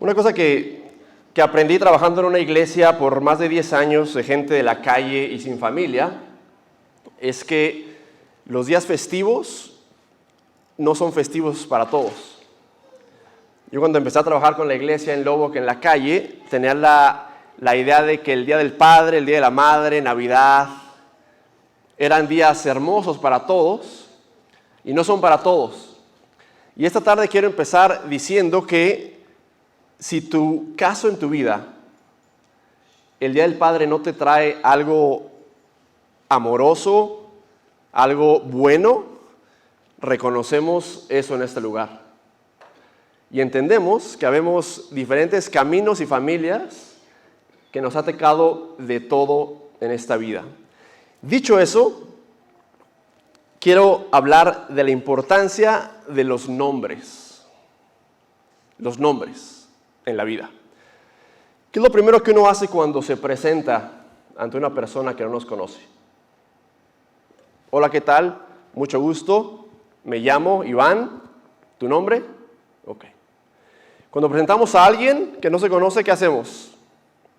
Una cosa que aprendí trabajando en una iglesia por más de 10 años de gente de la calle y sin familia es que los días festivos no son festivos para todos. Yo cuando empecé a trabajar con la iglesia en Lobo, que en la calle, tenía la idea de que el Día del Padre, el Día de la Madre, Navidad, eran días hermosos para todos y no son para todos. Y esta tarde quiero empezar diciendo que si tu caso en tu vida, el Día del Padre no te trae algo amoroso, algo bueno, reconocemos eso en este lugar. Y entendemos que habemos diferentes caminos y familias que nos ha tocado de todo en esta vida. Dicho eso, quiero hablar de la importancia de los nombres. Los nombres en la vida. ¿Qué es lo primero que uno hace cuando se presenta ante una persona que no nos conoce? Hola, ¿qué tal? Mucho gusto. Me llamo Iván. ¿Tu nombre? Ok. Cuando presentamos a alguien que no se conoce, ¿qué hacemos?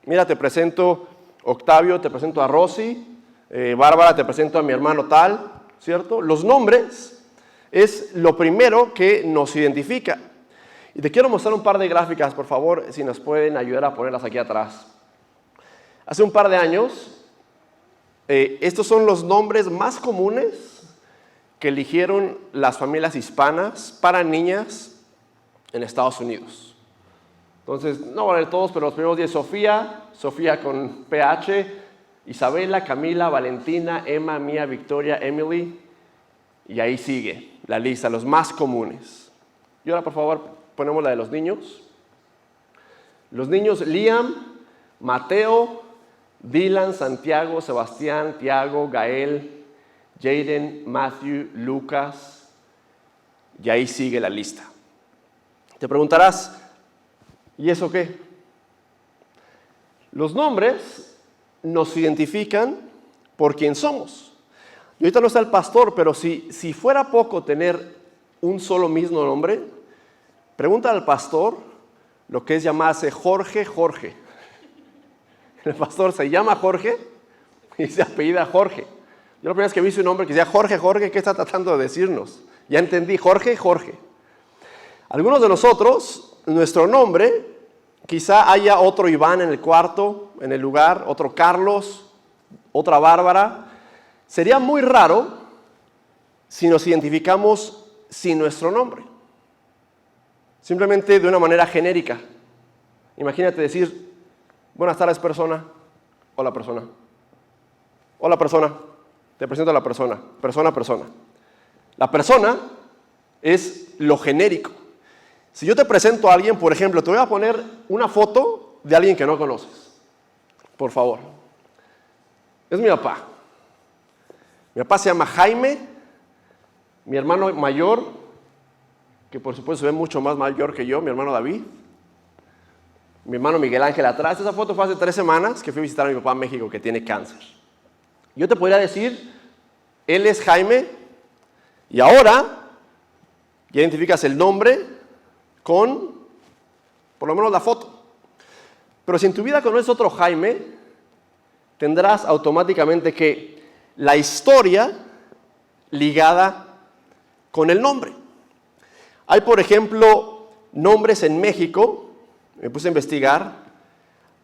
Mira, te presento Octavio, te presento a Rosy, Bárbara, te presento a mi hermano tal, ¿cierto? Los nombres es lo primero que nos identifica. Y te quiero mostrar un par de gráficas, por favor, si nos pueden ayudar a ponerlas aquí atrás. Hace un par de años, estos son los nombres más comunes que eligieron las familias hispanas para niñas en Estados Unidos. Entonces, no van a ver todos, pero los primeros 10, Sofía con PH, Isabela, Camila, Valentina, Emma, Mía, Victoria, Emily, y ahí sigue la lista, los más comunes. Y ahora, por favor, ponemos la de los niños. Los niños: Liam, Mateo, Dylan, Santiago, Sebastián, Tiago, Gael, Jaden, Matthew, Lucas, y ahí sigue la lista. Te preguntarás, ¿y eso qué? Los nombres nos identifican por quién somos. Y ahorita no está el pastor, pero si fuera poco tener un solo mismo nombre, pregunta al pastor lo que es llamarse Jorge. El pastor se llama Jorge y se apellida Jorge. Yo la primera vez que vi su nombre que decía Jorge, ¿qué está tratando de decirnos? Ya entendí, Jorge. Algunos de nosotros, nuestro nombre, quizá haya otro Iván en el cuarto, en el lugar, otro Carlos, otra Bárbara. Sería muy raro si nos identificamos sin nuestro nombre. Simplemente de una manera genérica. Imagínate decir, buenas tardes, persona. Hola, persona. Hola, persona. Te presento a la persona. Persona. La persona es lo genérico. Si yo te presento a alguien, por ejemplo, te voy a poner una foto de alguien que no conoces. Por favor. Es mi papá. Mi papá se llama Jaime. Mi hermano mayor, que por supuesto se ve mucho más mayor que yo, mi hermano David. Mi hermano Miguel Ángel atrás. Esa foto fue hace 3 semanas que fui a visitar a mi papá en México, que tiene cáncer. Yo te podría decir, él es Jaime, y ahora ya identificas el nombre con, por lo menos, la foto. Pero si en tu vida conoces otro Jaime, tendrás automáticamente que la historia ligada con el nombre. Hay, por ejemplo, nombres en México, me puse a investigar,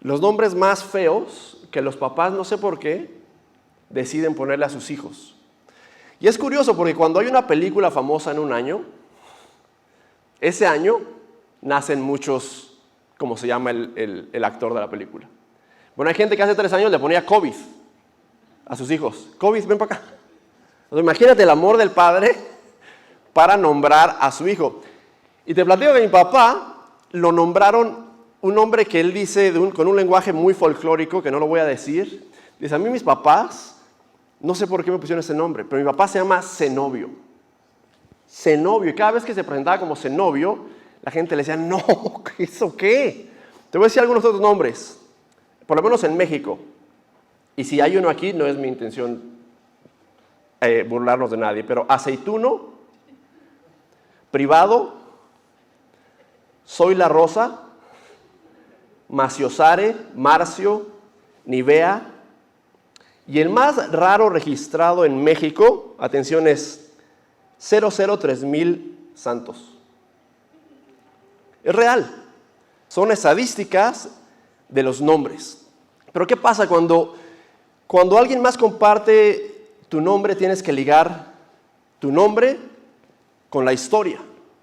los nombres más feos que los papás, no sé por qué, deciden ponerle a sus hijos. Y es curioso porque cuando hay una película famosa en un año, ese año nacen muchos, como se llama el actor de la película. Bueno, hay gente que hace 3 años le ponía COVID a sus hijos. COVID, ven para acá. Entonces, imagínate el amor del padre para nombrar a su hijo. Y te platico que mi papá lo nombraron un nombre que él dice con un lenguaje muy folclórico, que no lo voy a decir. Dice, a mí mis papás, no sé por qué me pusieron ese nombre, pero mi papá se llama Zenobio. Zenobio. Y cada vez que se presentaba como Zenobio, la gente le decía, no, ¿eso qué? Te voy a decir algunos otros nombres, por lo menos en México. Y si hay uno aquí, no es mi intención burlarnos de nadie, pero Aceituno, Privado, Soy la Rosa, Maciosare, Marcio, Nivea. Y el más raro registrado en México, atención, es 003,000 santos. Es real. Son estadísticas de los nombres. Pero ¿qué pasa cuando alguien más comparte tu nombre? Tienes que ligar tu nombre con la historia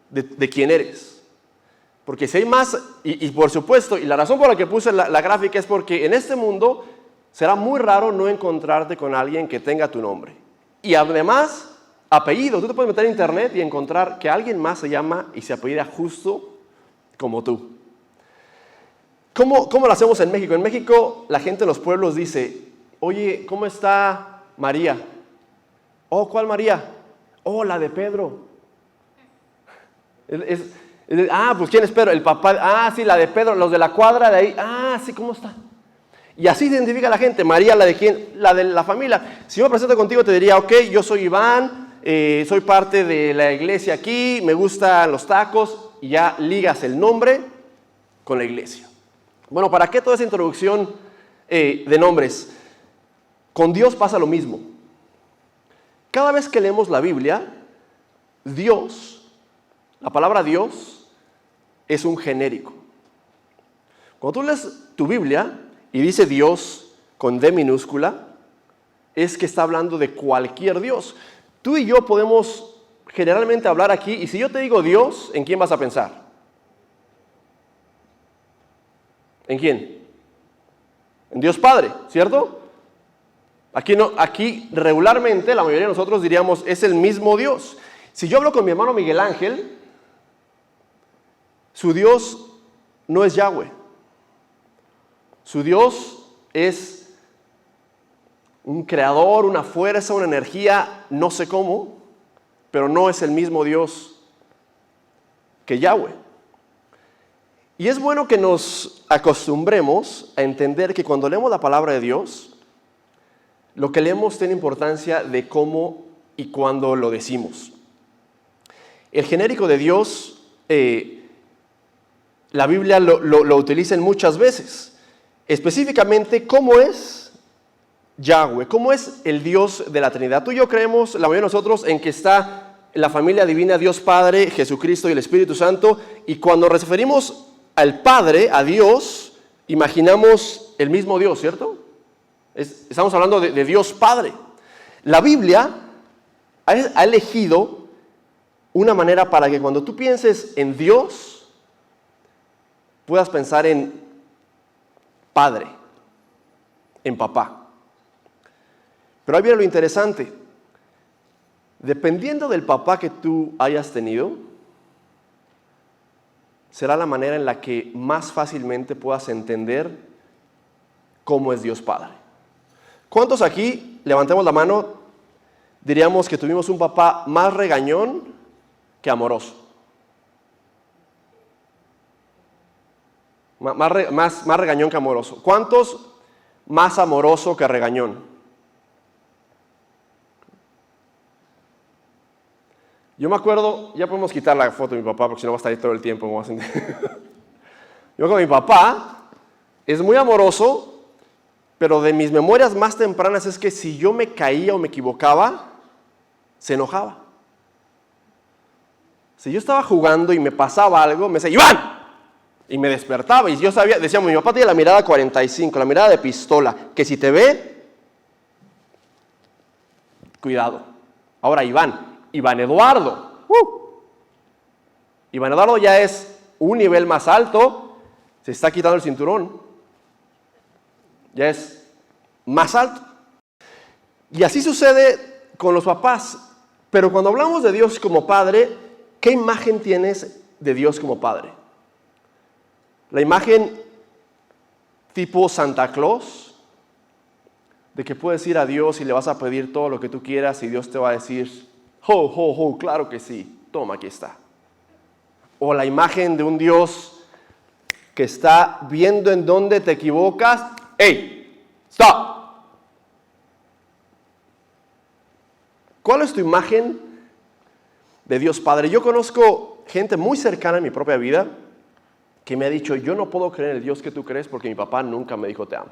de quién eres. Porque si hay más, y por supuesto, y la razón por la que puse la gráfica es porque en este mundo será muy raro no encontrarte con alguien que tenga tu nombre. Y además, apellido. Tú te puedes meter en internet y encontrar que alguien más se llama y se apellida justo como tú. ¿Cómo lo hacemos en México? En México la gente en los pueblos dice, oye, ¿cómo está María? Oh, ¿cuál María? Oh, la de Pedro. Pues ¿quién es Pedro? El papá. Sí, la de Pedro, los de la cuadra de ahí. Sí, ¿cómo está? Y así se identifica a la gente. María, ¿la de quién? La de la familia. Si yo me presento contigo te diría, ok, yo soy Iván, soy parte de la iglesia aquí, me gustan los tacos, y ya ligas el nombre con la iglesia. Bueno, ¿para qué toda esa introducción de nombres? Con Dios pasa lo mismo. Cada vez que leemos la Biblia, Dios, la palabra Dios, es un genérico. Cuando tú lees tu Biblia y dice Dios con D minúscula, es que está hablando de cualquier Dios. Tú y yo podemos generalmente hablar aquí, y si yo te digo Dios, ¿en quién vas a pensar? ¿En quién? En Dios Padre, ¿cierto? Aquí regularmente la mayoría de nosotros diríamos, es el mismo Dios. Si yo hablo con mi hermano Miguel Ángel, su Dios no es Yahweh. Su Dios es un creador, una fuerza, una energía, no sé cómo, pero no es el mismo Dios que Yahweh. Y es bueno que nos acostumbremos a entender que cuando leemos la palabra de Dios, lo que leemos tiene importancia de cómo y cuándo lo decimos. El genérico de Dios, la Biblia lo utiliza muchas veces. Específicamente, ¿cómo es Yahweh? ¿Cómo es el Dios de la Trinidad? Tú y yo creemos, la mayoría de nosotros, en que está la familia divina, Dios Padre, Jesucristo y el Espíritu Santo. Y cuando nos referimos al Padre, a Dios, imaginamos el mismo Dios, ¿cierto? Estamos hablando de Dios Padre. La Biblia ha elegido una manera para que cuando tú pienses en Dios, puedas pensar en Padre, en papá. Pero ahí viene lo interesante. Dependiendo del papá que tú hayas tenido, será la manera en la que más fácilmente puedas entender cómo es Dios Padre. ¿Cuántos aquí, levantemos la mano, diríamos que tuvimos un papá más regañón que amoroso? Más regañón que amoroso. ¿Cuántos más amoroso que regañón? Yo me acuerdo, ya podemos quitar la foto de mi papá porque si no va a estar ahí todo el tiempo. Yo creo que mi papá es muy amoroso, pero de mis memorias más tempranas es que si yo me caía o me equivocaba, se enojaba. Si yo estaba jugando y me pasaba algo, me decía, ¡Iván! Y me despertaba y yo sabía, decíamos, mi papá tiene la mirada 45, la mirada de pistola, que si te ve, cuidado. Ahora Iván Eduardo. Iván Eduardo ya es un nivel más alto, se está quitando el cinturón. Ya es más alto. Y así sucede con los papás. Pero cuando hablamos de Dios como Padre, ¿qué imagen tienes de Dios como Padre? La imagen tipo Santa Claus, de que puedes ir a Dios y le vas a pedir todo lo que tú quieras y Dios te va a decir, ¡ho, ho, ho! Claro que sí, toma, aquí está. O la imagen de un Dios que está viendo en dónde te equivocas. ¡Hey! ¡Stop! ¿Cuál es tu imagen de Dios Padre? Yo conozco gente muy cercana en mi propia vida que me ha dicho, yo no puedo creer en el Dios que tú crees porque mi papá nunca me dijo te amo.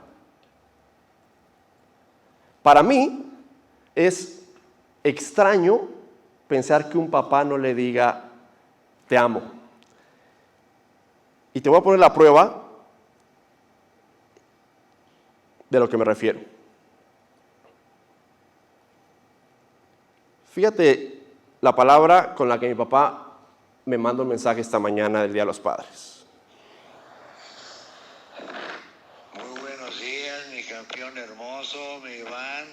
Para mí es extraño pensar que un papá no le diga te amo. Y te voy a poner la prueba de lo que me refiero. Fíjate la palabra con la que mi papá me manda un mensaje esta mañana del Día de los Padres. Muy buenos días, mi campeón hermoso, mi Iván.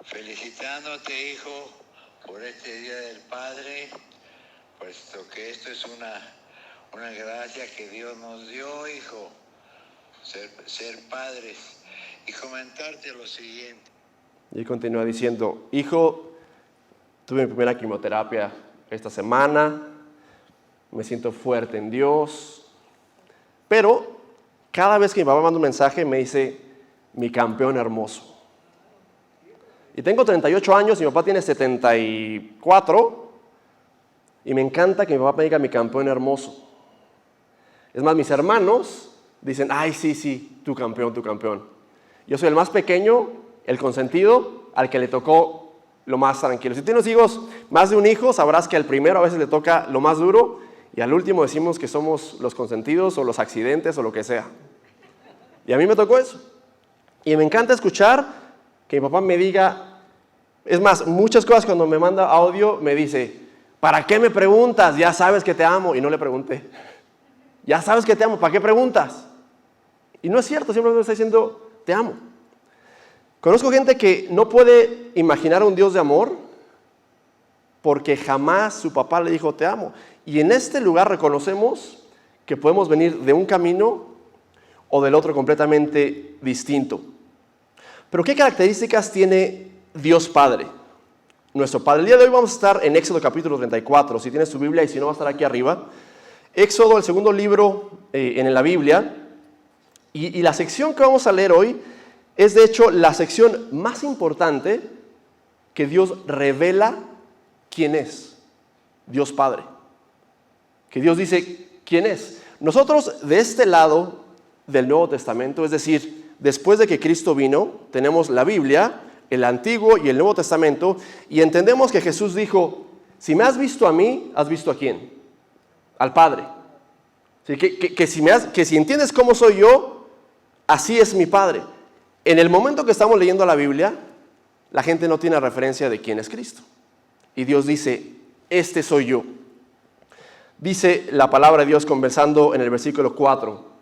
Felicitándote, hijo, por este Día del Padre, puesto que esto es una gracia que Dios nos dio, hijo, ser padres. Y comentarte lo siguiente. Y continúa diciendo, hijo, tuve mi primera quimioterapia esta semana, me siento fuerte en Dios, pero cada vez que mi papá me manda un mensaje me dice, mi campeón hermoso. Y tengo 38 años y mi papá tiene 74, y me encanta que mi papá me diga mi campeón hermoso. Es más, mis hermanos dicen, ay, sí, tu campeón, tu campeón. Yo soy el más pequeño, el consentido, al que le tocó lo más tranquilo. Si tienes hijos, más de un hijo, sabrás que al primero a veces le toca lo más duro y al último decimos que somos los consentidos o los accidentes o lo que sea. Y a mí me tocó eso. Y me encanta escuchar que mi papá me diga, es más, muchas cosas cuando me manda audio me dice, ¿para qué me preguntas? Ya sabes que te amo. Y no le pregunté. Ya sabes que te amo, ¿para qué preguntas? Y no es cierto, siempre me está diciendo, te amo. Conozco gente que no puede imaginar a un Dios de amor porque jamás su papá le dijo te amo. Y en este lugar reconocemos que podemos venir de un camino o del otro completamente distinto. Pero ¿qué características tiene Dios Padre? Nuestro Padre. El día de hoy vamos a estar en Éxodo capítulo 34. Si tienes tu Biblia y si no va a estar aquí arriba. Éxodo, el segundo libro en la Biblia. Y la sección que vamos a leer hoy es de hecho la sección más importante que Dios revela quién es, Dios Padre. Que Dios dice quién es. Nosotros de este lado del Nuevo Testamento, es decir, después de que Cristo vino, tenemos la Biblia, el Antiguo y el Nuevo Testamento, y entendemos que Jesús dijo, si me has visto a mí, ¿has visto a quién? Al Padre. ¿Sí? Que si entiendes cómo soy yo, así es mi Padre. En el momento que estamos leyendo la Biblia, la gente no tiene referencia de quién es Cristo. Y Dios dice, este soy yo. Dice la palabra de Dios conversando en el versículo 4.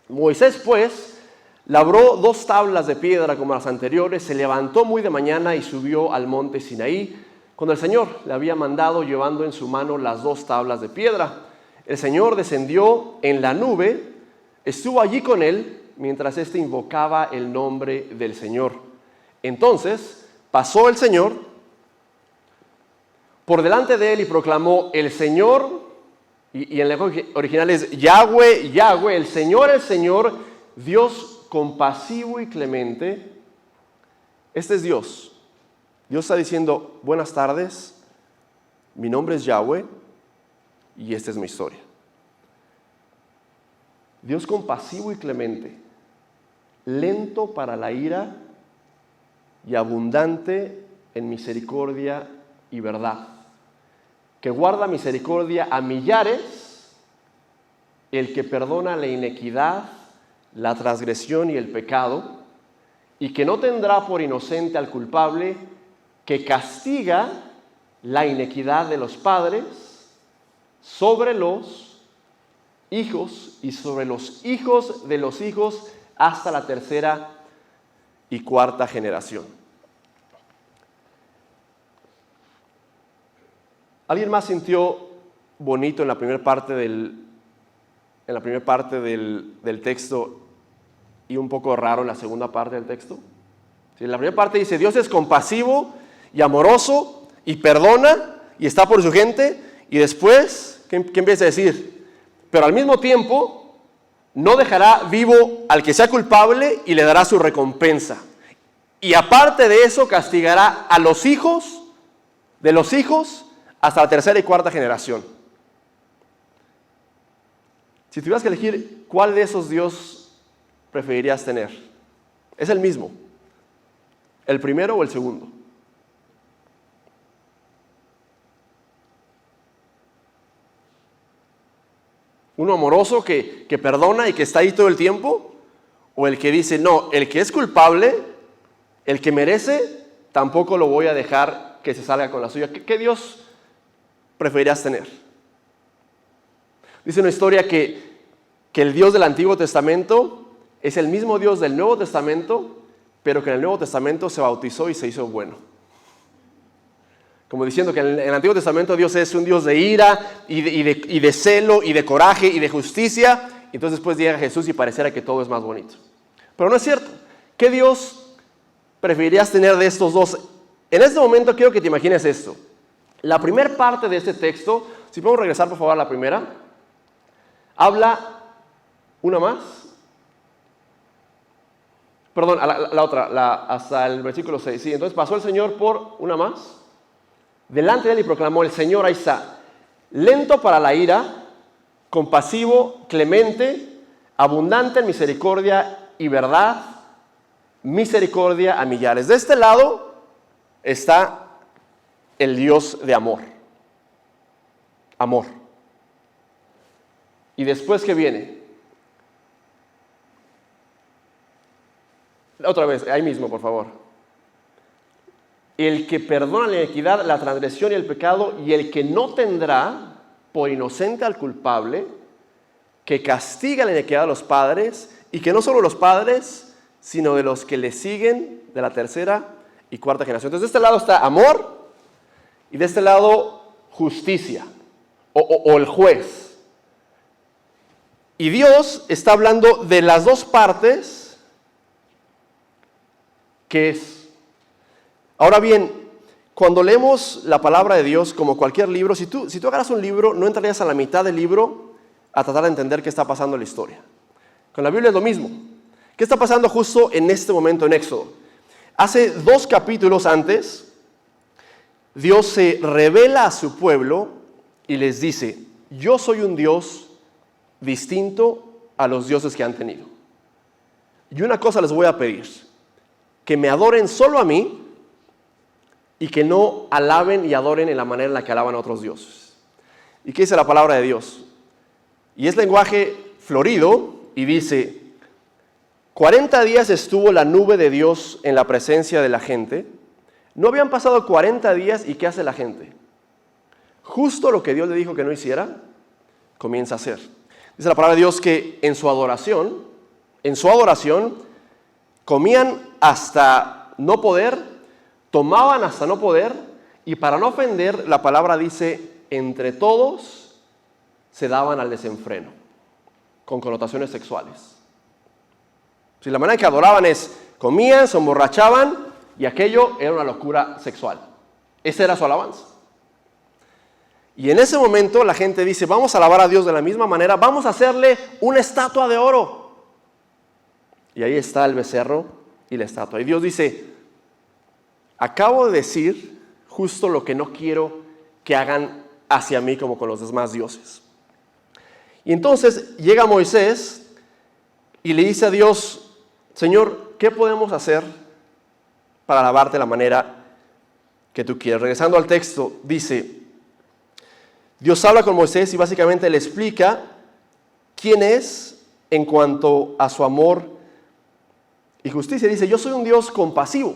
Moisés pues labró 2 tablas de piedra como las anteriores, se levantó muy de mañana y subió al monte Sinaí, cuando el Señor le había mandado llevando en su mano las 2 tablas de piedra. El Señor descendió en la nube, estuvo allí con él, mientras éste invocaba el nombre del Señor. Entonces pasó el Señor por delante de él y proclamó, el Señor, y en el lenguaje original es Yahweh, Yahweh, el Señor, Dios compasivo y clemente. Este es Dios. Dios está diciendo, buenas tardes, mi nombre es Yahweh y esta es mi historia. Dios compasivo y clemente, lento para la ira y abundante en misericordia y verdad, que guarda misericordia a millares, el que perdona la inequidad, la transgresión y el pecado, y que no tendrá por inocente al culpable, que castiga la inequidad de los padres sobre los hijos y sobre los hijos de los hijos hasta la 3ª y 4ª generación. ¿Alguien más sintió bonito en la primera parte del texto y un poco raro en la segunda parte del texto? En la primera parte dice, Dios es compasivo y amoroso y perdona y está por su gente, y después, ¿qué empieza a decir? Pero al mismo tiempo no dejará vivo al que sea culpable y le dará su recompensa. Y aparte de eso castigará a los hijos de los hijos hasta la 3ª y 4ª generación. Si tuvieras que elegir, ¿cuál de esos Dios preferirías tener? ¿Es el mismo? ¿El primero o el segundo? ¿Uno amoroso que perdona y que está ahí todo el tiempo? ¿O el que dice, no, el que es culpable, el que merece, tampoco lo voy a dejar que se salga con la suya? ¿Qué Dios preferirías tener? Dice una historia que el Dios del Antiguo Testamento es el mismo Dios del Nuevo Testamento, pero que en el Nuevo Testamento se bautizó y se hizo bueno. Como diciendo que en el Antiguo Testamento Dios es un Dios de ira y de celo y de coraje y de justicia. Entonces después llega Jesús y pareciera que todo es más bonito. Pero no es cierto. ¿Qué Dios preferirías tener de estos dos? En este momento quiero que te imagines esto. La primera parte de este texto, si podemos regresar por favor a la primera, habla una más. Perdón, a la otra, hasta el versículo 6. Sí, entonces pasó el Señor por una más. Delante de él y proclamó, el Señor ahí está, lento para la ira, compasivo, clemente, abundante en misericordia y verdad, misericordia a millares. De este lado está el Dios de amor. Amor. Y después, ¿qué viene? Otra vez, ahí mismo, por favor. El que perdona la iniquidad, la transgresión y el pecado, y el que no tendrá por inocente al culpable, que castiga la iniquidad de los padres, y que no solo los padres, sino de los que le siguen de la tercera y cuarta generación. Entonces, de este lado está amor, y de este lado justicia, o el juez. Y Dios está hablando de las dos partes, que es. Ahora bien, cuando leemos la palabra de Dios, como cualquier libro, si tú agarras un libro, no entrarías a la mitad del libro a tratar de entender qué está pasando en la historia. Con la Biblia es lo mismo. ¿Qué está pasando justo en este momento en Éxodo? Hace 2 capítulos antes, Dios se revela a su pueblo y les dice, yo soy un Dios distinto a los dioses que han tenido. Y una cosa les voy a pedir, que me adoren solo a mí, y que no alaben y adoren en la manera en la que alaban a otros dioses. ¿Y qué dice la palabra de Dios? Y es lenguaje florido y dice, 40 días estuvo la nube de Dios en la presencia de la gente. No habían pasado 40 días y ¿qué hace la gente? Justo lo que Dios le dijo que no hiciera, comienza a hacer. Dice la palabra de Dios que en su adoración, comían hasta no poder, tomaban hasta no poder, y para no ofender, la palabra dice, entre todos se daban al desenfreno, con connotaciones sexuales. Si la manera en que adoraban es, comían, se emborrachaban, y aquello era una locura sexual. Esa era su alabanza. Y en ese momento la gente dice, vamos a alabar a Dios de la misma manera, vamos a hacerle una estatua de oro. Y ahí está el becerro y la estatua. Y Dios dice, acabo de decir justo lo que no quiero que hagan hacia mí como con los demás dioses. Y entonces llega Moisés y le dice a Dios, Señor, ¿qué podemos hacer para alabarte de la manera que tú quieres? Regresando al texto, dice, Dios habla con Moisés y básicamente le explica quién es en cuanto a su amor y justicia. Dice, yo soy un Dios compasivo,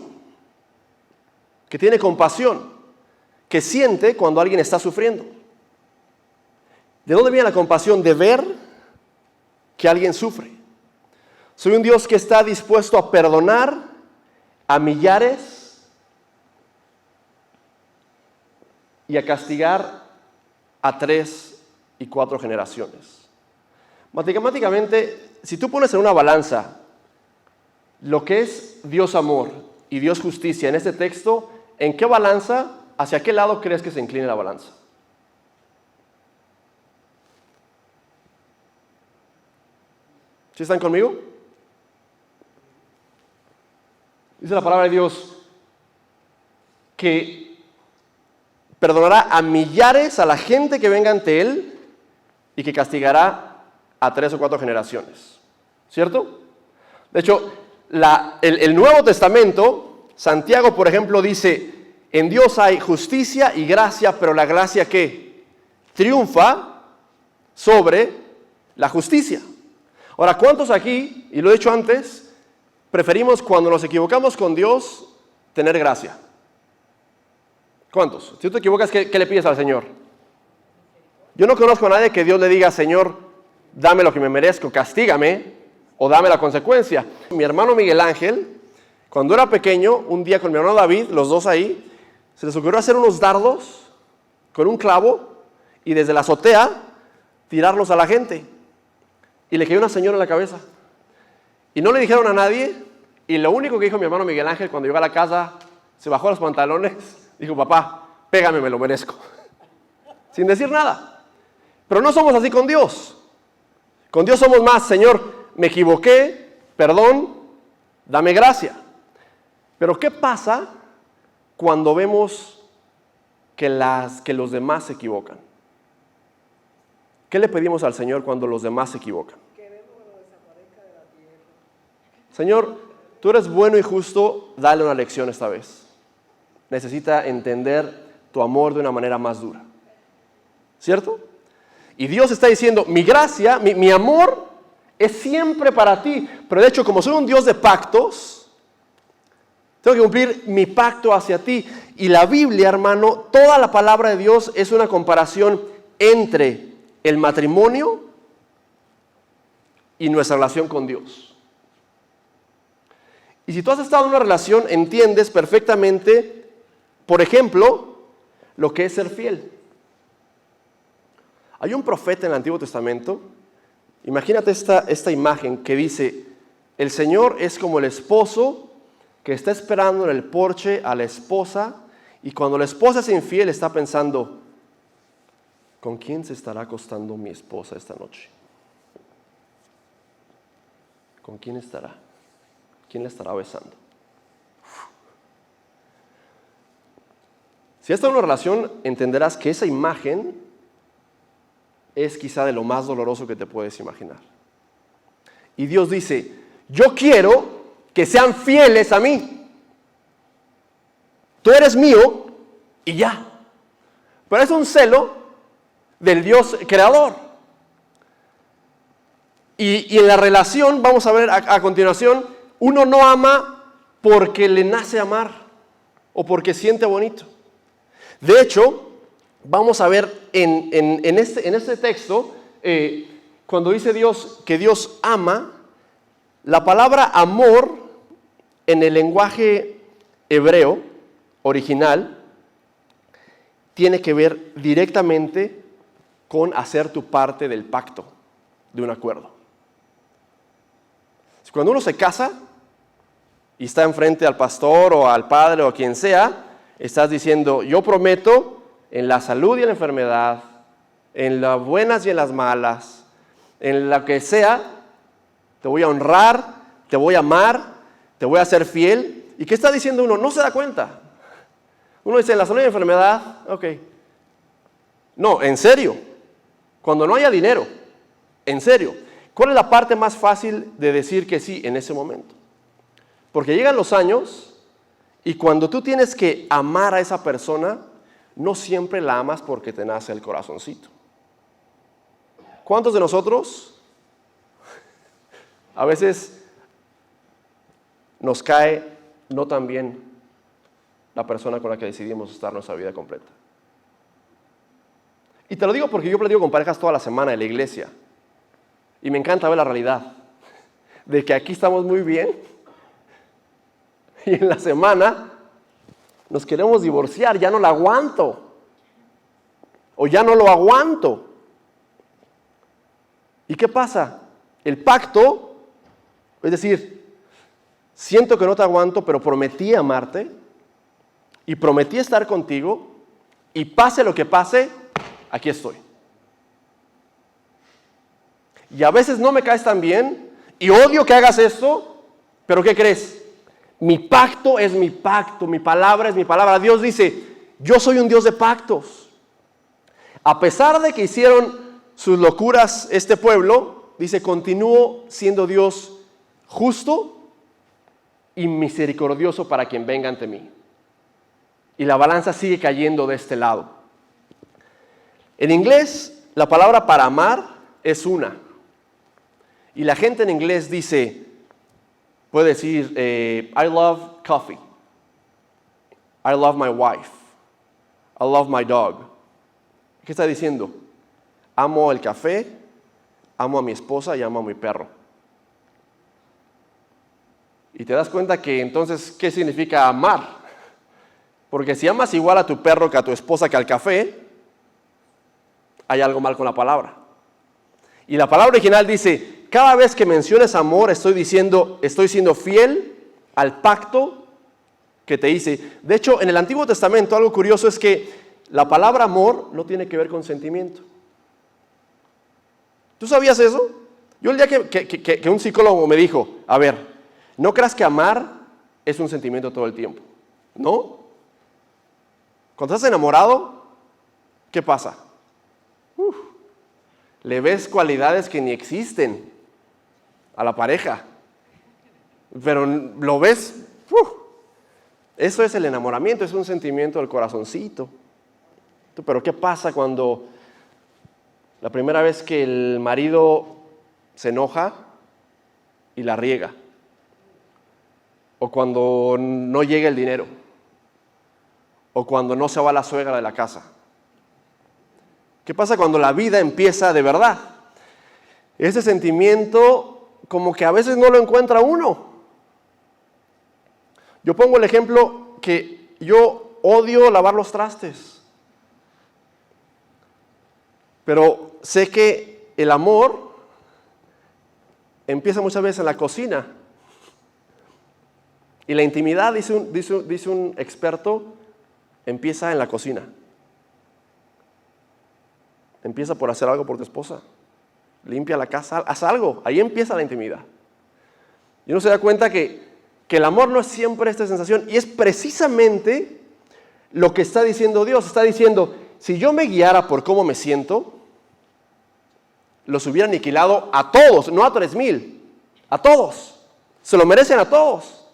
que tiene compasión, que siente cuando alguien está sufriendo. ¿De dónde viene la compasión? De ver que alguien sufre. Soy un Dios que está dispuesto a perdonar a millares y a castigar a 3 y 4 generaciones. Matemáticamente, si tú pones en una balanza lo que es Dios amor y Dios justicia en este texto, ¿en qué balanza, hacia qué lado crees que se incline la balanza? ¿Sí están conmigo? Dice la palabra de Dios que perdonará a millares, a la gente que venga ante Él, y que castigará a 3 o 4 generaciones. ¿Cierto? De hecho, el Nuevo Testamento, Santiago, por ejemplo, dice, en Dios hay justicia y gracia, pero la gracia ¿qué? Triunfa sobre la justicia. Ahora, ¿cuántos aquí, y lo he dicho antes, preferimos cuando nos equivocamos con Dios tener gracia? ¿Cuántos? Si tú te equivocas, ¿qué le pides al Señor? Yo no conozco a nadie que Dios le diga, Señor, dame lo que me merezco, castígame, o dame la consecuencia. Mi hermano Miguel Ángel, cuando era pequeño, un día con mi hermano David, los dos ahí, se les ocurrió hacer unos dardos con un clavo y desde la azotea tirarlos a la gente. Y le cayó una señora en la cabeza. Y no le dijeron a nadie, y lo único que dijo mi hermano Miguel Ángel cuando llegó a la casa, se bajó los pantalones, dijo, papá, pégame, me lo merezco. Sin decir nada. Pero no somos así con Dios. Con Dios somos más, Señor, me equivoqué, perdón, dame gracia. Pero ¿qué pasa cuando vemos que los demás se equivocan? ¿Qué le pedimos al Señor cuando los demás se equivocan? Señor, tú eres bueno y justo, dale una lección esta vez. Necesita entender tu amor de una manera más dura. ¿Cierto? Y Dios está diciendo, mi gracia, mi amor es siempre para ti. Pero de hecho, como soy un Dios de pactos, tengo que cumplir mi pacto hacia ti. Y la Biblia, hermano, toda la palabra de Dios es una comparación entre el matrimonio y nuestra relación con Dios. Y si tú has estado en una relación, entiendes perfectamente, por ejemplo, lo que es ser fiel. Hay un profeta en el Antiguo Testamento, imagínate esta imagen que dice, el Señor es como el esposo que está esperando en el porche a la esposa y cuando la esposa es infiel está pensando, ¿con quién se estará acostando mi esposa esta noche? ¿Con quién estará? ¿Quién la estará besando? Si has estado en una relación, entenderás que esa imagen es quizá de lo más doloroso que te puedes imaginar. Y Dios dice, yo quiero que sean fieles a mí. Tú eres mío y ya. Pero es un celo del Dios creador. Y en la relación, vamos a ver a continuación, uno no ama porque le nace amar o porque siente bonito. De hecho, vamos a ver en este texto, cuando dice Dios que Dios ama, la palabra amor en el lenguaje hebreo original tiene que ver directamente con hacer tu parte del pacto, de un acuerdo. Cuando uno se casa y está enfrente al pastor o al padre o a quien sea, estás diciendo, yo prometo en la salud y en la enfermedad, en las buenas y en las malas, en lo que sea, te voy a honrar, te voy a amar, te voy a ser fiel. ¿Y qué está diciendo uno? No se da cuenta. Uno dice, en la salud y en la enfermedad, ok. No, en serio. Cuando no haya dinero, en serio. ¿Cuál es la parte más fácil de decir que sí en ese momento? Porque llegan los años y cuando tú tienes que amar a esa persona, no siempre la amas porque te nace el corazoncito. ¿Cuántos de nosotros a veces nos cae no tan bien la persona con la que decidimos estar nuestra vida completa? Y te lo digo porque yo platico con parejas toda la semana en la iglesia y me encanta ver la realidad de que aquí estamos muy bien y en la semana nos queremos divorciar, ya no la aguanto. O ya no lo aguanto. ¿Y qué pasa? El pacto, es decir, siento que no te aguanto, pero prometí amarte y prometí estar contigo y pase lo que pase, aquí estoy. Y a veces no me caes tan bien y odio que hagas esto, pero ¿qué crees? Mi pacto es mi pacto, mi palabra es mi palabra. Dios dice, yo soy un Dios de pactos. A pesar de que hicieron sus locuras este pueblo, dice, continúo siendo Dios justo y misericordioso para quien venga ante mí. Y la balanza sigue cayendo de este lado. En inglés, la palabra para amar es una. Y la gente en inglés dice, puede decir, I love coffee. I love my wife. I love my dog. ¿Qué está diciendo? Amo el café, amo a mi esposa y amo a mi perro. Y te das cuenta que entonces, ¿qué significa amar? Porque si amas igual a tu perro que a tu esposa que al café, hay algo mal con la palabra. Y la palabra original dice, cada vez que menciones amor, estoy siendo fiel al pacto que te hice. De hecho, en el Antiguo Testamento, algo curioso es que la palabra amor no tiene que ver con sentimiento. ¿Tú sabías eso? Yo el día que un psicólogo me dijo, a ver, no creas que amar es un sentimiento todo el tiempo. ¿No? Cuando estás enamorado, ¿qué pasa? Le ves cualidades que ni existen a la pareja. Pero lo ves, eso es el enamoramiento, es un sentimiento del corazoncito. Pero ¿qué pasa cuando la primera vez que el marido se enoja y la riega? O cuando no llega el dinero. O cuando no se va la suegra de la casa. ¿Qué pasa cuando la vida empieza de verdad? Ese sentimiento como que a veces no lo encuentra uno. Yo pongo el ejemplo que yo odio lavar los trastes. Pero sé que el amor empieza muchas veces en la cocina. Y la intimidad, dice un experto, empieza en la cocina. Empieza por hacer algo por tu esposa. Limpia la casa, haz algo. Ahí empieza la intimidad. Y uno se da cuenta que el amor no es siempre esta sensación. Y es precisamente lo que está diciendo Dios. Está diciendo, si yo me guiara por cómo me siento, los hubiera aniquilado a todos, no a 3,000, a todos. Se lo merecen a todos.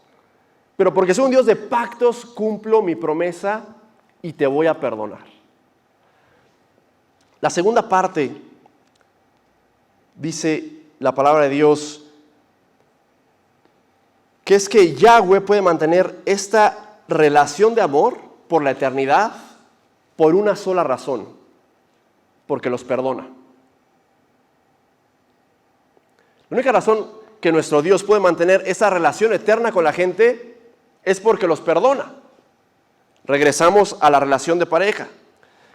Pero porque soy un Dios de pactos, cumplo mi promesa y te voy a perdonar. La segunda parte, dice la palabra de Dios, que es que Yahweh puede mantener esta relación de amor por la eternidad por una sola razón, porque los perdona. La única razón que nuestro Dios puede mantener esa relación eterna con la gente es porque los perdona. Regresamos a la relación de pareja.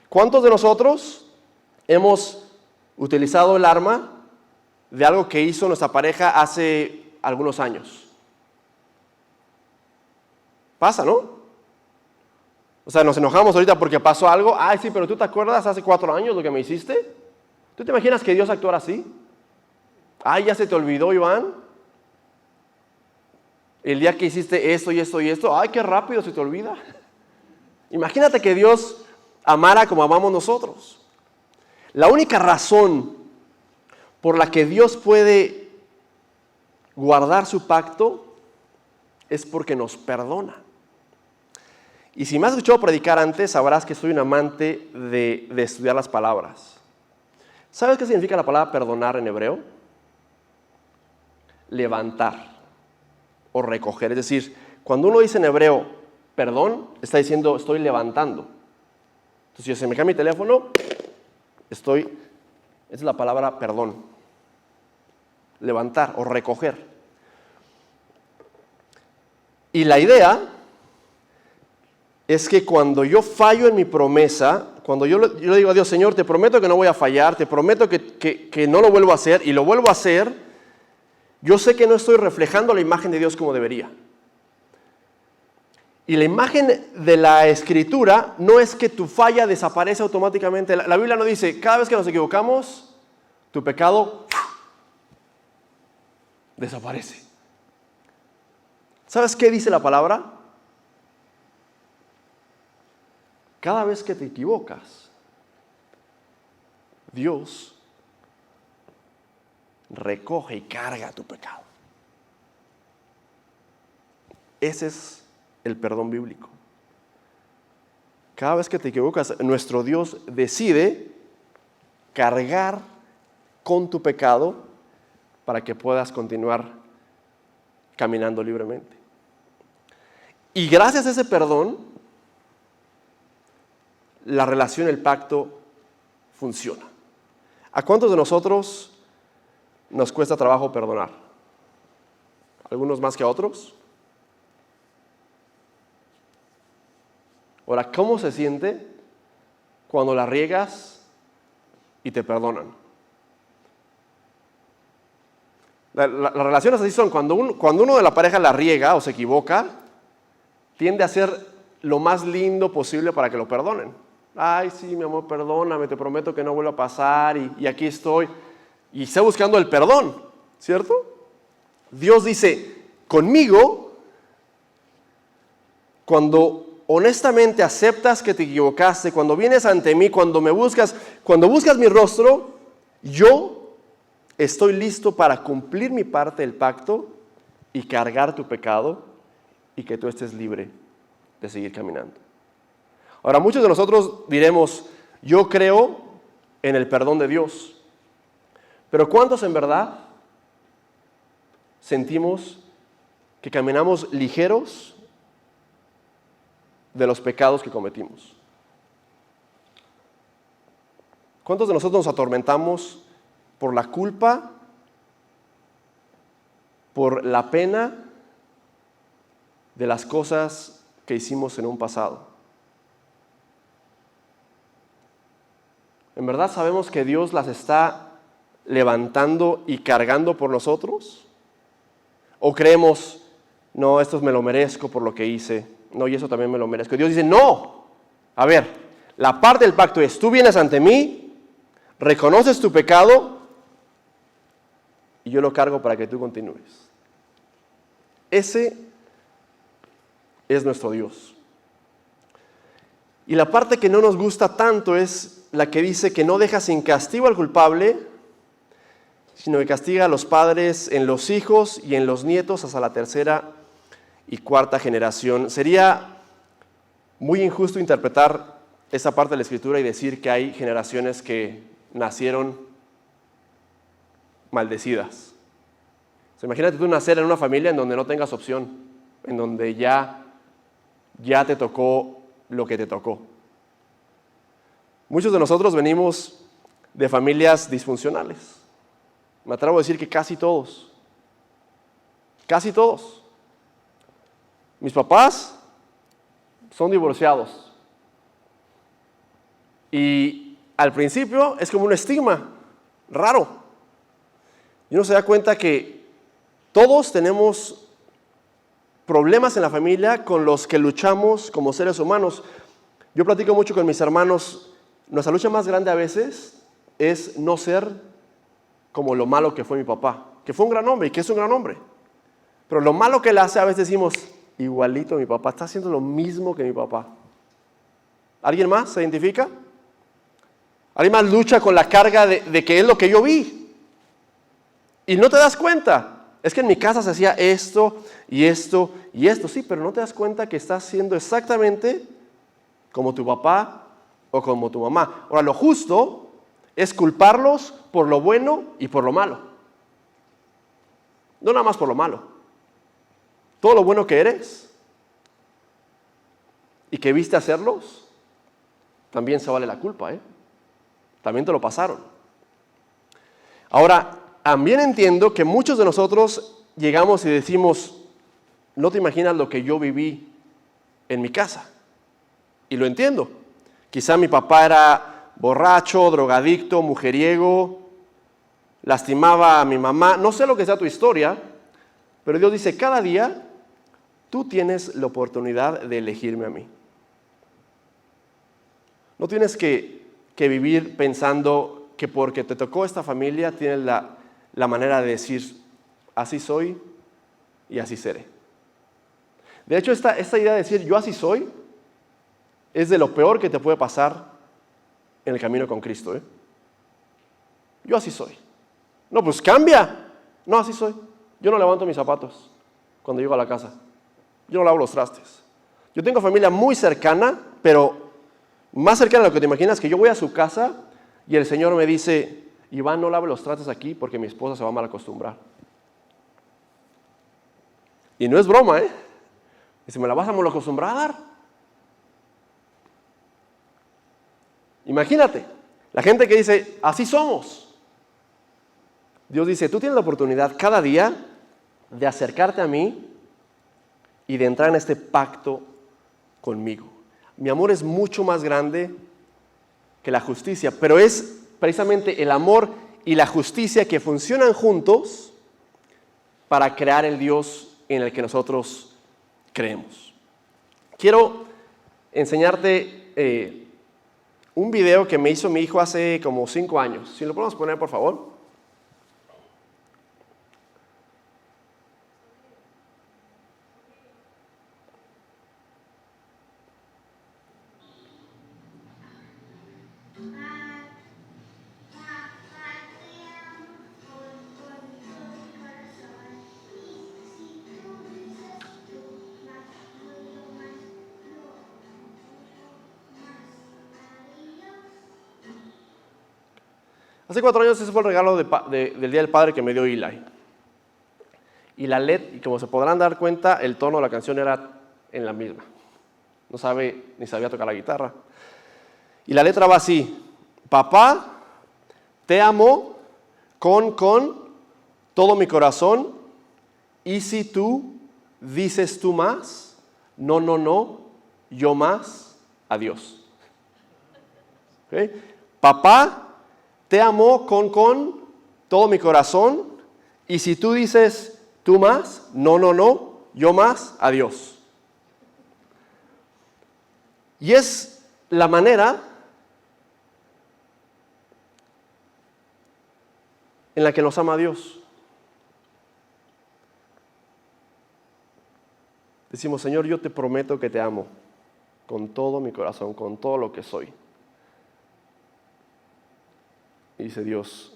¿Cuántos de nosotros hemos utilizado el arma de algo que hizo nuestra pareja hace algunos años? Pasa, ¿no? O sea, nos enojamos ahorita porque pasó algo. Ay, sí, pero ¿tú te acuerdas hace 4 años lo que me hiciste? ¿Tú te imaginas que Dios actuara así? Ay, ya se te olvidó, Iván. El día que hiciste esto y esto y esto. Ay, qué rápido se te olvida. Imagínate que Dios amara como amamos nosotros. La única razón por la que Dios puede guardar su pacto es porque nos perdona. Y si me has escuchado predicar antes, sabrás que soy un amante de estudiar las palabras. ¿Sabes qué significa la palabra perdonar en hebreo? Levantar o recoger. Es decir, cuando uno dice en hebreo perdón, está diciendo estoy levantando. Entonces, si se me cae mi teléfono, esa es la palabra perdón. Levantar o recoger. Y la idea es que cuando yo fallo en mi promesa, cuando yo le digo a Dios, Señor, te prometo que no voy a fallar, te prometo que no lo vuelvo a hacer, y lo vuelvo a hacer, yo sé que no estoy reflejando la imagen de Dios como debería. Y la imagen de la Escritura no es que tu falla desaparece automáticamente. La Biblia no dice, cada vez que nos equivocamos, tu pecado desaparece. ¿Sabes qué dice la palabra? Cada vez que te equivocas, Dios recoge y carga tu pecado. Ese es el perdón bíblico. Cada vez que te equivocas, nuestro Dios decide cargar con tu pecado para que puedas continuar caminando libremente. Y gracias a ese perdón, la relación, el pacto funciona. ¿A cuántos de nosotros nos cuesta trabajo perdonar? ¿Algunos más que a otros? Ahora, ¿cómo se siente cuando la riegas y te perdonan? Las relaciones así son. Cuando uno de la pareja la riega o se equivoca, tiende a hacer lo más lindo posible para que lo perdonen. Ay, sí, mi amor, perdóname, te prometo que no vuelva a pasar y aquí estoy. Y está buscando el perdón, ¿cierto? Dios dice, conmigo, cuando honestamente aceptas que te equivocaste, cuando vienes ante mí, cuando buscas mi rostro, yo estoy listo para cumplir mi parte del pacto y cargar tu pecado y que tú estés libre de seguir caminando. Ahora, muchos de nosotros diremos, yo creo en el perdón de Dios, pero ¿cuántos en verdad sentimos que caminamos ligeros de los pecados que cometimos? ¿Cuántos de nosotros nos atormentamos por la culpa, por la pena de las cosas que hicimos en un pasado? ¿En verdad sabemos que Dios las está levantando y cargando por nosotros? ¿O creemos, no, esto me lo merezco por lo que hice, no, y eso también me lo merezco? Dios dice, no, a ver, la parte del pacto es, tú vienes ante mí, reconoces tu pecado y yo lo cargo para que tú continúes. Ese es nuestro Dios. Y la parte que no nos gusta tanto es la que dice que no deja sin castigo al culpable, sino que castiga a los padres en los hijos y en los nietos hasta la tercera y cuarta generación. Sería muy injusto interpretar esa parte de la Escritura y decir que hay generaciones que nacieron maldecidas. O sea, imagínate tú nacer en una familia en donde no tengas opción, en donde ya te tocó lo que te tocó. Muchos de nosotros venimos de familias disfuncionales. Me atrevo a decir que casi todos. Casi todos. Mis papás son divorciados. Y al principio es como un estigma raro. Y uno se da cuenta que todos tenemos problemas en la familia con los que luchamos como seres humanos. Yo platico mucho con mis hermanos. Nuestra lucha más grande a veces es no ser como lo malo que fue mi papá, que fue un gran hombre y que es un gran hombre. Pero lo malo que él hace, a veces decimos, igualito a mi papá, está haciendo lo mismo que mi papá. ¿Alguien más se identifica? ¿Alguien más lucha con la carga de que es lo que yo vi? Y no te das cuenta. Es que en mi casa se hacía esto y esto y esto. Sí, pero no te das cuenta que estás haciendo exactamente como tu papá o como tu mamá. Ahora, lo justo es culparlos por lo bueno y por lo malo. No nada más por lo malo. Todo lo bueno que eres y que viste hacerlos, también se vale la culpa, También te lo pasaron. Ahora, también entiendo que muchos de nosotros llegamos y decimos, no te imaginas lo que yo viví en mi casa. Y lo entiendo. Quizá mi papá era borracho, drogadicto, mujeriego, lastimaba a mi mamá. No sé lo que sea tu historia, pero Dios dice, cada día tú tienes la oportunidad de elegirme a mí. No tienes que vivir pensando que porque te tocó esta familia tienes la manera de decir, así soy y así seré. De hecho, esta idea de decir, yo así soy, es de lo peor que te puede pasar en el camino con Cristo. Yo así soy. No, pues cambia. No, así soy. Yo no levanto mis zapatos cuando llego a la casa. Yo no lavo los trastes. Yo tengo familia muy cercana, pero más cercana a lo que te imaginas, que yo voy a su casa y el Señor me dice, Iván, no lave los trastes aquí porque mi esposa se va a mal acostumbrar. Y no es broma, ¿eh? Dice, ¿me la vas a mal acostumbrar? Imagínate, la gente que dice, así somos. Dios dice, tú tienes la oportunidad cada día de acercarte a mí y de entrar en este pacto conmigo. Mi amor es mucho más grande que la justicia, pero es precisamente el amor y la justicia que funcionan juntos para crear el Dios en el que nosotros creemos. Quiero enseñarte un video que me hizo mi hijo hace como 5 años. Si lo podemos poner, por favor. Hace 4 años ese fue el regalo del Día del Padre que me dio Eli. Y la letra, y como se podrán dar cuenta, el tono de la canción era en la misma. No sabe ni sabía tocar la guitarra. Y la letra va así: papá, te amo con todo mi corazón, y si tú dices tú más, no, yo más, adiós. ¿Okay? Papá, te amo con todo mi corazón, y si tú dices tú más, no, yo más, adiós. Y es la manera en la que nos ama Dios. Decimos, Señor, yo te prometo que te amo con todo mi corazón, con todo lo que soy. Y dice Dios,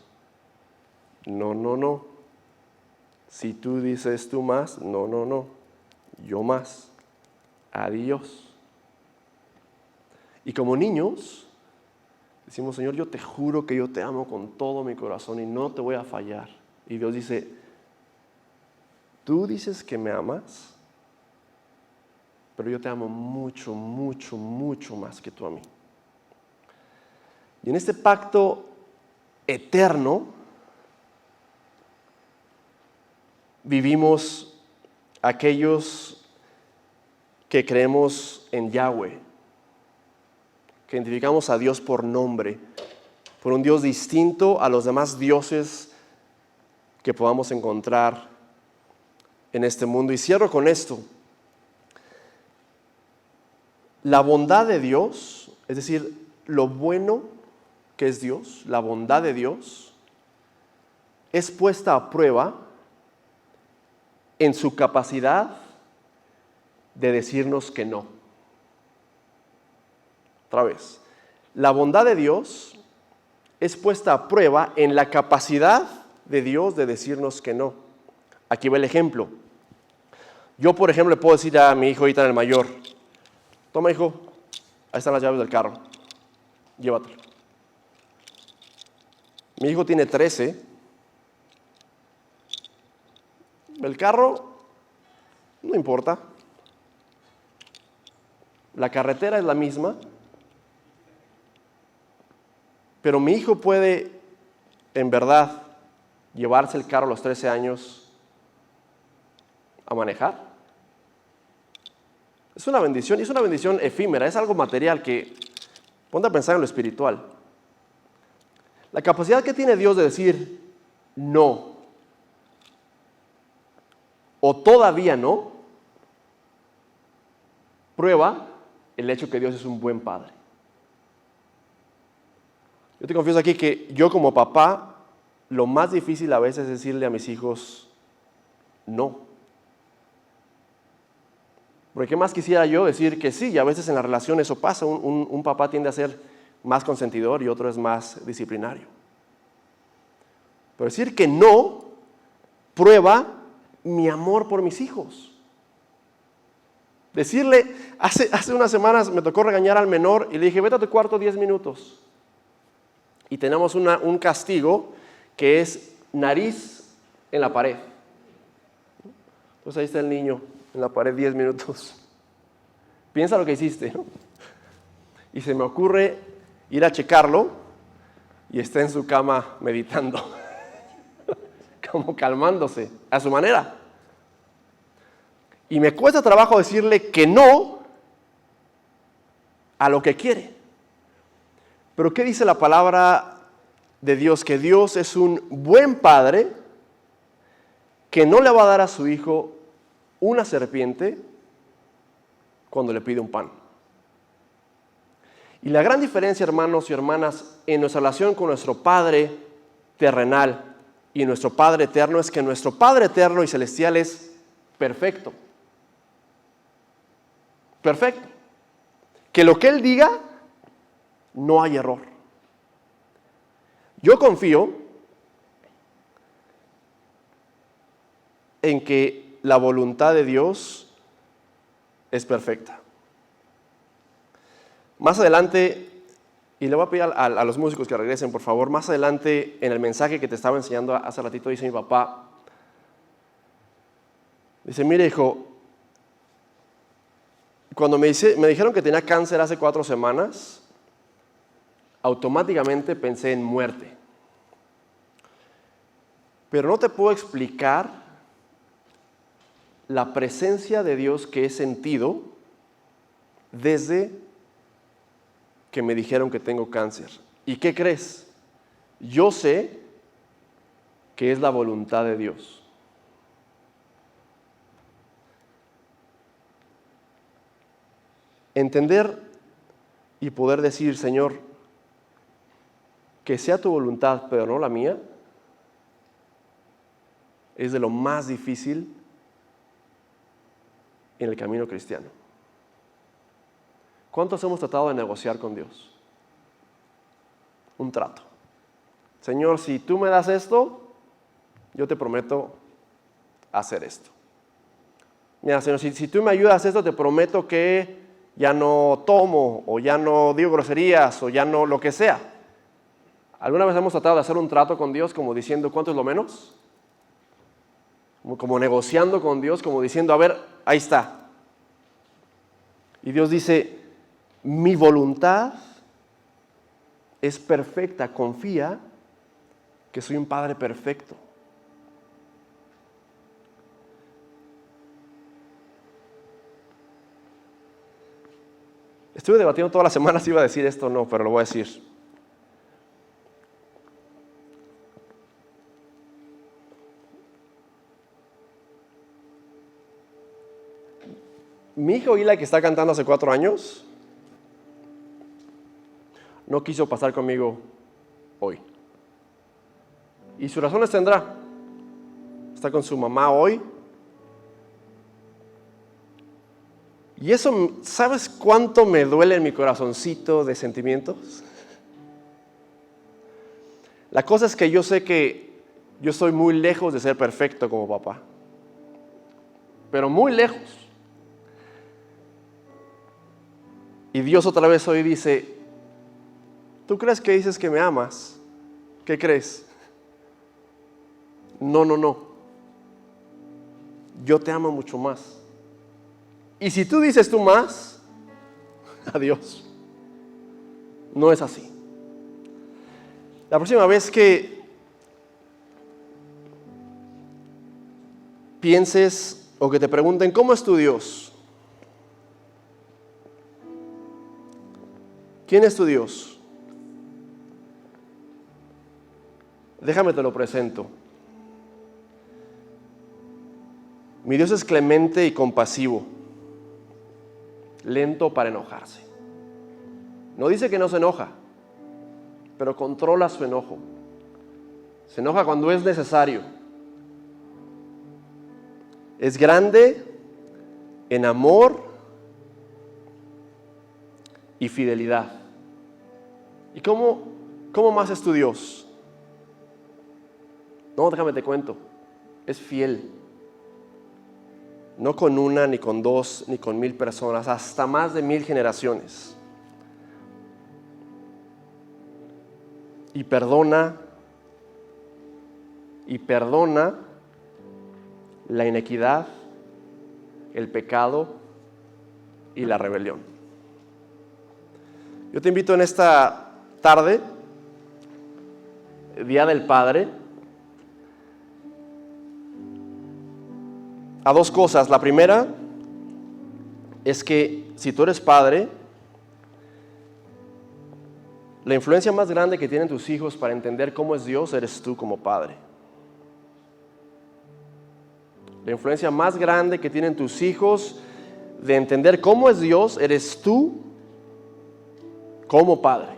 no. Si tú dices tú más, no, yo más. Adiós. Y como niños, decimos, Señor, yo te juro que yo te amo con todo mi corazón y no te voy a fallar. Y Dios dice, tú dices que me amas, pero yo te amo mucho, mucho, mucho más que tú a mí. Y en este pacto eterno, vivimos aquellos que creemos en Yahweh, que identificamos a Dios por nombre, por un Dios distinto a los demás dioses que podamos encontrar en este mundo. Y cierro con esto. La bondad de Dios, es decir, lo bueno que es Dios, la bondad de Dios, es puesta a prueba en su capacidad de decirnos que no. Otra vez, la bondad de Dios es puesta a prueba en la capacidad de Dios de decirnos que no. Aquí va el ejemplo. Yo, por ejemplo, le puedo decir a mi hijo ahorita, el mayor, toma, hijo, ahí están las llaves del carro, llévatelo. Mi hijo tiene 13. El carro no importa. La carretera es la misma. Pero mi hijo puede, en verdad, llevarse el carro a los 13 años a manejar. Es una bendición, y es una bendición efímera, es algo material que, ponte a pensar en lo espiritual. La capacidad que tiene Dios de decir no, o todavía no, prueba el hecho que Dios es un buen padre. Yo te confieso aquí que yo como papá, lo más difícil a veces es decirle a mis hijos no. Porque ¿qué más quisiera yo decir que sí? Y a veces en la relación eso pasa. Un papá tiende a ser más consentidor y otro es más disciplinario. Pero decir que no prueba mi amor por mis hijos. Decirle, hace unas semanas me tocó regañar al menor y le dije, vete a tu cuarto 10 minutos. Y tenemos un castigo que es nariz en la pared. Pues ahí está el niño en la pared 10 minutos. Piensa lo que hiciste, ¿no? Y se me ocurre ir a checarlo y está en su cama meditando, como calmándose a su manera. Y me cuesta trabajo decirle que no a lo que quiere. Pero ¿qué dice la palabra de Dios? Que Dios es un buen padre que no le va a dar a su hijo una serpiente cuando le pide un pan. Y la gran diferencia, hermanos y hermanas, en nuestra relación con nuestro Padre terrenal y nuestro Padre eterno es que nuestro Padre eterno y celestial es perfecto. Perfecto. Que lo que Él diga, no hay error. Yo confío en que la voluntad de Dios es perfecta. Más adelante, y le voy a pedir a los músicos que regresen, por favor, más adelante en el mensaje que te estaba enseñando hace ratito, dice mi papá, dice, mire hijo, cuando me dijeron que tenía cáncer hace 4 semanas, automáticamente pensé en muerte. Pero no te puedo explicar la presencia de Dios que he sentido desde que me dijeron que tengo cáncer. ¿Y qué crees? Yo sé que es la voluntad de Dios. Entender y poder decir, Señor, que sea tu voluntad, pero no la mía, es de lo más difícil en el camino cristiano. ¿Cuántos hemos tratado de negociar con Dios? Un trato. Señor, si tú me das esto, yo te prometo hacer esto. Mira, Señor, si tú me ayudas a esto, te prometo que ya no tomo, o ya no digo groserías, o ya no lo que sea. ¿Alguna vez hemos tratado de hacer un trato con Dios como diciendo, ¿cuánto es lo menos? Como negociando con Dios, como diciendo, a ver, ahí está. Y Dios dice, mi voluntad es perfecta, confía que soy un Padre perfecto. Estuve debatiendo toda la semana si iba a decir esto o no, pero lo voy a decir. Mi hija Hila, que está cantando hace 4 años, no quiso pasar conmigo hoy. Y sus razones tendrá. Está con su mamá hoy. Y eso, ¿sabes cuánto me duele en mi corazoncito de sentimientos? La cosa es que yo sé que yo estoy muy lejos de ser perfecto como papá. Pero muy lejos. Y Dios otra vez hoy dice, ¿tú crees que dices que me amas? ¿Qué crees? No. Yo te amo mucho más. Y si tú dices tú más, adiós. No es así. La próxima vez que pienses o que te pregunten, ¿cómo es tu Dios? ¿Quién es tu Dios? Déjame te lo presento. Mi Dios es clemente y compasivo, lento para enojarse. No dice que no se enoja, pero controla su enojo. Se enoja cuando es necesario. Es grande en amor y fidelidad. ¿Y cómo más es tu Dios? No, déjame te cuento, es fiel. No con una, ni con dos, ni con 1000 personas, hasta más de 1000 generaciones. Y perdona la inequidad, el pecado y la rebelión. Yo te invito en esta tarde, Día del Padre, a dos cosas. La primera es que si tú eres padre, la influencia más grande que tienen tus hijos para entender cómo es Dios, eres tú como padre. La influencia más grande que tienen tus hijos de entender cómo es Dios, eres tú como padre.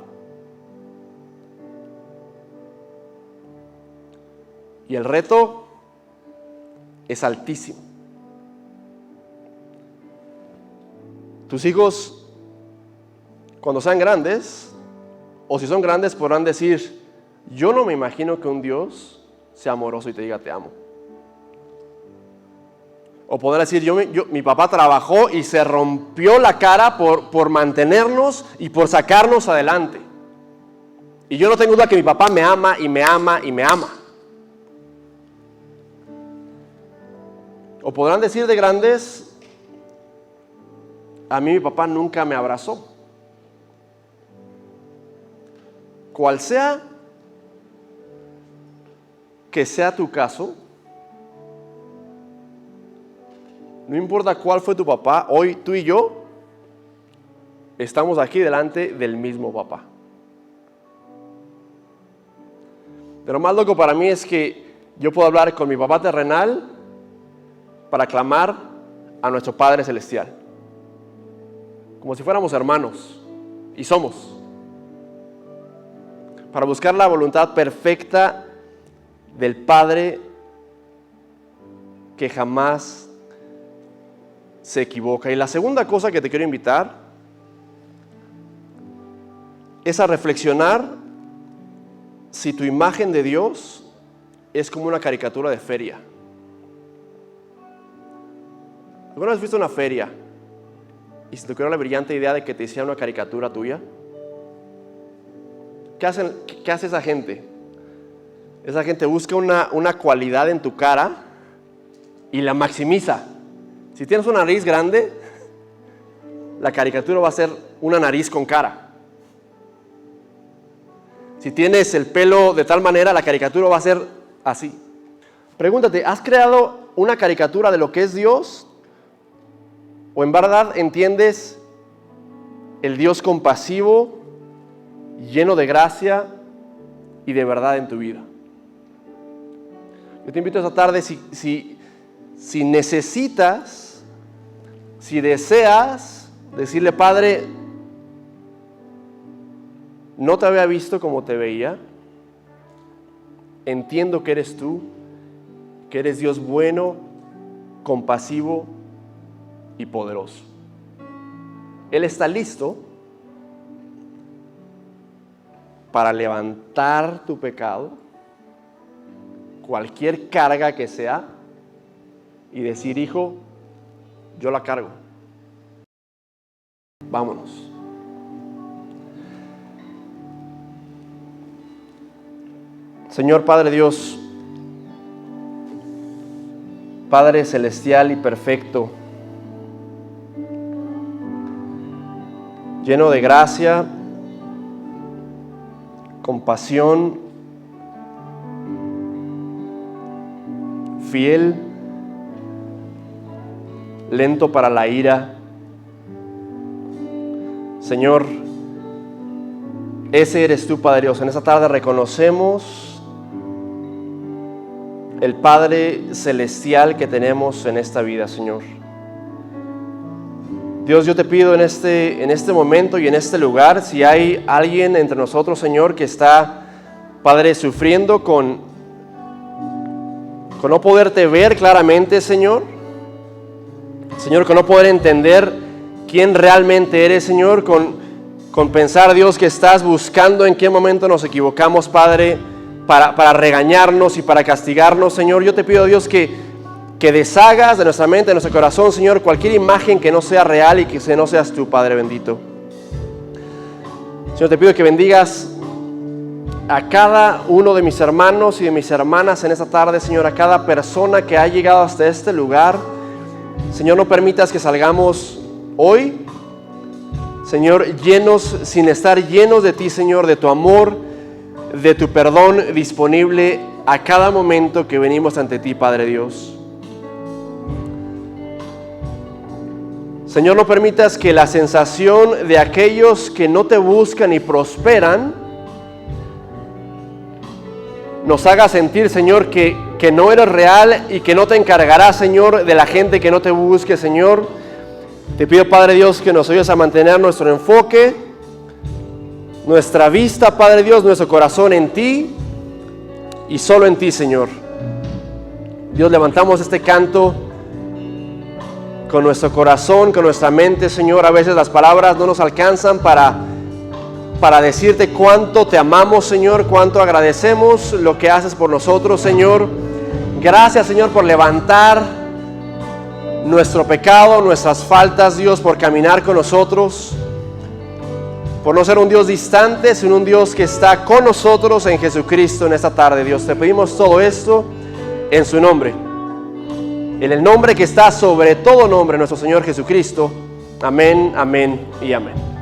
Y el reto es altísimo. Tus hijos, cuando sean grandes, o si son grandes, podrán decir: yo no me imagino que un Dios sea amoroso y te diga te amo. O podrán decir: mi papá trabajó y se rompió la cara por mantenernos y por sacarnos adelante. Y yo no tengo duda que mi papá me ama y me ama y me ama. O podrán decir de grandes: a mí mi papá nunca me abrazó. Cual sea que sea tu caso, no importa cuál fue tu papá, hoy tú y yo estamos aquí delante del mismo papá. Pero lo más loco para mí es que yo puedo hablar con mi papá terrenal para clamar a nuestro Padre Celestial, como si fuéramos hermanos, y somos, para buscar la voluntad perfecta del Padre que jamás se equivoca. Y la segunda cosa que te quiero invitar es a reflexionar si tu imagen de Dios es como una caricatura de feria. ¿Alguna vez fuiste a una feria y se te ocurrió la brillante idea de que te hicieran una caricatura tuya? ¿Qué hace esa gente? Esa gente busca una cualidad en tu cara y la maximiza. Si tienes una nariz grande, la caricatura va a ser una nariz con cara. Si tienes el pelo de tal manera, la caricatura va a ser así. Pregúntate, ¿has creado una caricatura de lo que es Dios? ¿O en verdad entiendes el Dios compasivo, lleno de gracia y de verdad en tu vida? Yo te invito esta tarde, si necesitas, si deseas decirle: Padre, no te había visto como te veía, entiendo que eres tú, que eres Dios bueno, compasivo y poderoso. Él está listo para levantar tu pecado, cualquier carga que sea, y decir: hijo, yo la cargo. Vámonos. Señor Padre Dios, Padre celestial y perfecto, lleno de gracia, compasión, fiel, lento para la ira. Señor, ese eres tú, Padre Dios. En esta tarde reconocemos el Padre celestial que tenemos en esta vida, Señor. Dios, yo te pido en este momento y en este lugar, si hay alguien entre nosotros, Señor, que está, Padre, sufriendo con no poderte ver claramente, Señor, con no poder entender quién realmente eres, Señor, con pensar, Dios, que estás buscando en qué momento nos equivocamos, Padre, para regañarnos y para castigarnos, Señor. Yo te pido, Dios, que deshagas de nuestra mente, de nuestro corazón, Señor, cualquier imagen que no sea real y que no seas tú, Padre bendito. Señor, te pido que bendigas a cada uno de mis hermanos y de mis hermanas en esta tarde, Señor, a cada persona que ha llegado hasta este lugar. Señor, no permitas que salgamos hoy, Señor, sin estar llenos de ti, Señor, de tu amor, de tu perdón disponible a cada momento que venimos ante ti, Padre Dios. Señor, no permitas que la sensación de aquellos que no te buscan y prosperan nos haga sentir, Señor, que no eres real y que no te encargarás, Señor, de la gente que no te busque, Señor. Te pido, Padre Dios, que nos ayudes a mantener nuestro enfoque, nuestra vista, Padre Dios, nuestro corazón en ti y solo en ti, Señor. Dios, levantamos este canto con nuestro corazón, con nuestra mente, Señor. A veces las palabras no nos alcanzan para decirte cuánto te amamos, Señor, cuánto agradecemos lo que haces por nosotros, Señor. Gracias, Señor, por levantar nuestro pecado, nuestras faltas, Dios, por caminar con nosotros, por no ser un Dios distante, sino un Dios que está con nosotros en Jesucristo en esta tarde, Dios. Te pedimos todo esto en su nombre, en el nombre que está sobre todo nombre, nuestro Señor Jesucristo. Amén, amén y amén.